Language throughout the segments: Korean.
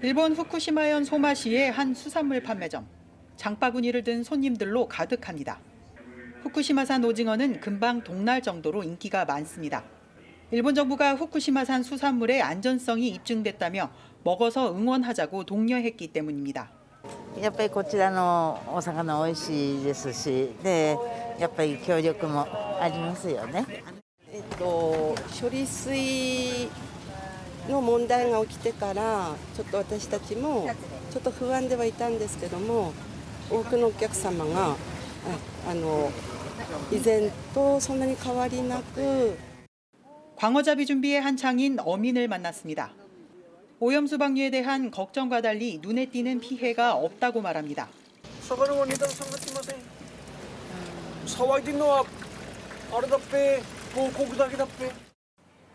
일본 후쿠시마현 소마시의 한 수산물 판매점. 장바구니를 든 손님들로 가득합니다. 후쿠시마산 오징어는 금방 동날 정도로 인기가 많습니다. 일본 정부가 후쿠시마산 수산물의 안전성이 입증됐다며 먹어서 응원하자고 독려했기 때문입니다. やっぱりこちらのお魚美味しいですし、でやっぱり協力もありますよね。処理水の問題が起きてからちょっと私たちもちょっと不安ではいたんですけども、多くのお客様が以前とそんなに変わりなく 광어잡이 준비에 한창인 어민을 만났습니다. 오염수 방류에 대한 걱정과 달리 눈에 띄는 피해가 없다고 말합니다.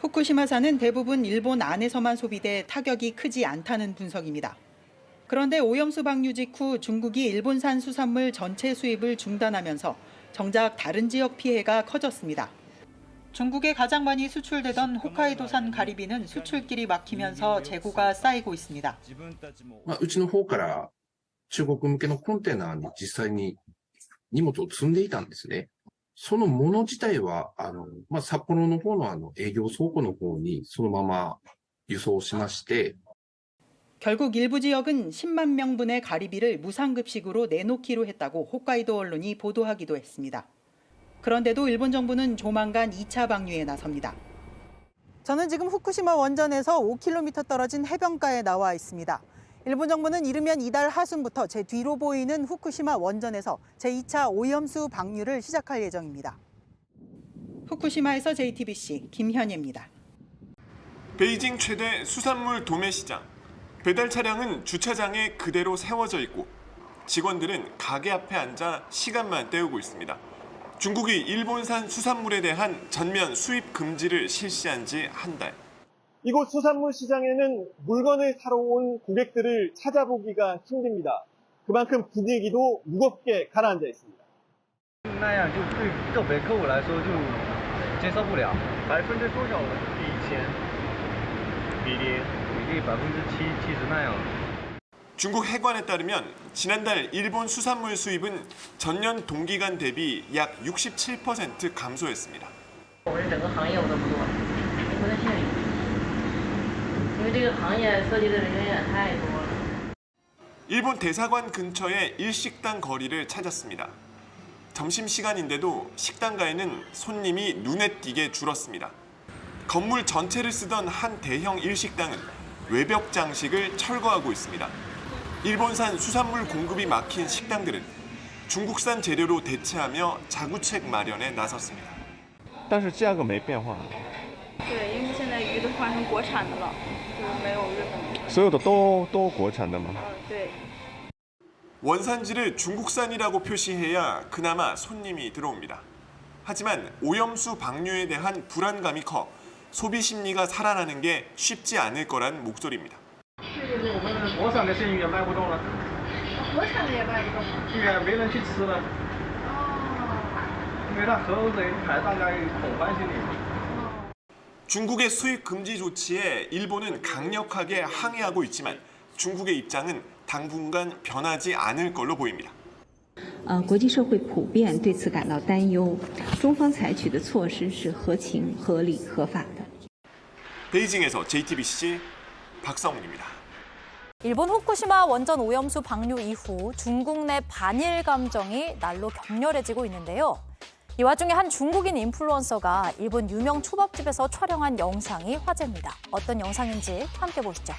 후쿠시마산은 대부분 일본 안에서만 소비돼 타격이 크지 않다는 분석입니다. 그런데 오염수 방류 직후 중국이 일본산 수산물 전체 수입을 중단하면서 정작 다른 지역 피해가 커졌습니다. 중국에 가장 많이 수출되던 홋카이도산 가리비는 수출길이 막히면서 재고가 쌓이고 있습니다. うちの方から中国向けのコンテナに実際に荷物を積んでいたんですね。そのもの自体は札幌の方の営業倉庫の方にそのまま輸送しまして 결국 일부 지역은 10만 명분의 가리비를 무상급식으로 내놓기로 했다고 홋카이도 언론이 보도하기도 했습니다. 그런데도 일본 정부는 조만간 2차 방류에 나섭니다. 저는 지금 후쿠시마 원전에서 5km 떨어진 해변가에 나와 있습니다. 일본 정부는 이르면 이달 하순부터 제 뒤로 보이는 후쿠시마 원전에서 제2차 오염수 방류를 시작할 예정입니다. 후쿠시마에서 JTBC 김현예입니다. 베이징 최대 수산물 도매 시장. 배달 차량은 주차장에 그대로 세워져 있고 직원들은 가게 앞에 앉아 시간만 때우고 있습니다. 중국이 일본산 수산물에 대한 전면 수입 금지를 실시한 지 한 달. 이곳 수산물 시장에는 물건을 사러 온 고객들을 찾아보기가 힘듭니다. 그만큼 분위기도 무겁게 가라앉아 있습니다. 那样就对个别客户来说就接受不了。%多少的？以前比例70%那样。 중국 해관에 따르면 지난달 일본 수산물 수입은 전년 동기간 대비 약 67% 감소했습니다. 일본 대사관 근처의 일식당 거리를 찾았습니다. 점심시간인데도 식당가에는 손님이 눈에 띄게 줄었습니다. 건물 전체를 쓰던 한 대형 일식당은 외벽 장식을 철거하고 있습니다. 일본산 수산물 공급이 막힌 식당들은 중국산 재료로 대체하며 자구책 마련에 나섰습니다. 但是价格没变化。对，因为现在鱼都换成国产的了，就是没有日本的。所有的都国产的吗？对。 원산지를 중국산이라고 표시해야 그나마 손님이 들어옵니다. 하지만 오염수 방류에 대한 불안감이 커 소비 심리가 살아나는 게 쉽지 않을 거란 목소리입니다. 我们国产的鲜鱼也卖不动了。国产的也卖不动了。对呀，没人去吃了。因为它核污水排大家恐慌心理。 중국의 수입 금지 조치에 일본은 강력하게 항의하고 있지만 중국의 입장은 당분간 변하지 않을 걸로 보입니다. 国际社会普遍对此感到担忧，中方采取的措施是合情、合理、合法的。 베이징에서 JTBC 박성훈입니다. 일본 후쿠시마 원전 오염수 방류 이후 중국 내 반일 감정이 날로 격렬해지고 있는데요. 이 와중에 한 중국인 인플루언서가 일본 유명 초밥집에서 촬영한 영상이 화제입니다. 어떤 영상인지 함께 보시죠.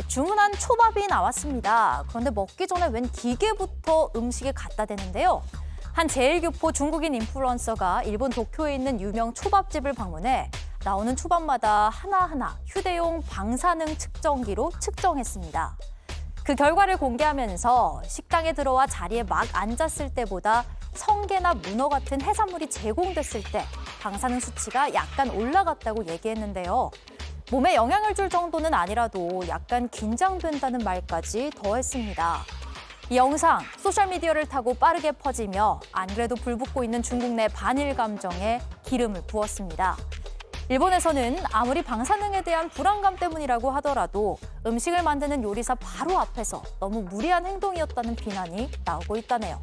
주문한 초밥이 나왔습니다. 그런데 먹기 전에 웬 기계부터 음식에 갖다 대는데요. 한 제1교포 중국인 인플루언서가 일본 도쿄에 있는 유명 초밥집을 방문해 나오는 초밥마다 하나하나 휴대용 방사능 측정기로 측정했습니다. 그 결과를 공개하면서 식당에 들어와 자리에 막 앉았을 때보다 성게나 문어 같은 해산물이 제공됐을 때 방사능 수치가 약간 올라갔다고 얘기했는데요. 몸에 영향을 줄 정도는 아니라도 약간 긴장된다는 말까지 더했습니다. 이 영상 소셜미디어를 타고 빠르게 퍼지며 안 그래도 불붙고 있는 중국 내 반일 감정에 기름을 부었습니다. 일본에서는 아무리 방사능에 대한 불안감 때문이라고 하더라도 음식을 만드는 요리사 바로 앞에서 너무 무리한 행동이었다는 비난이 나오고 있다네요.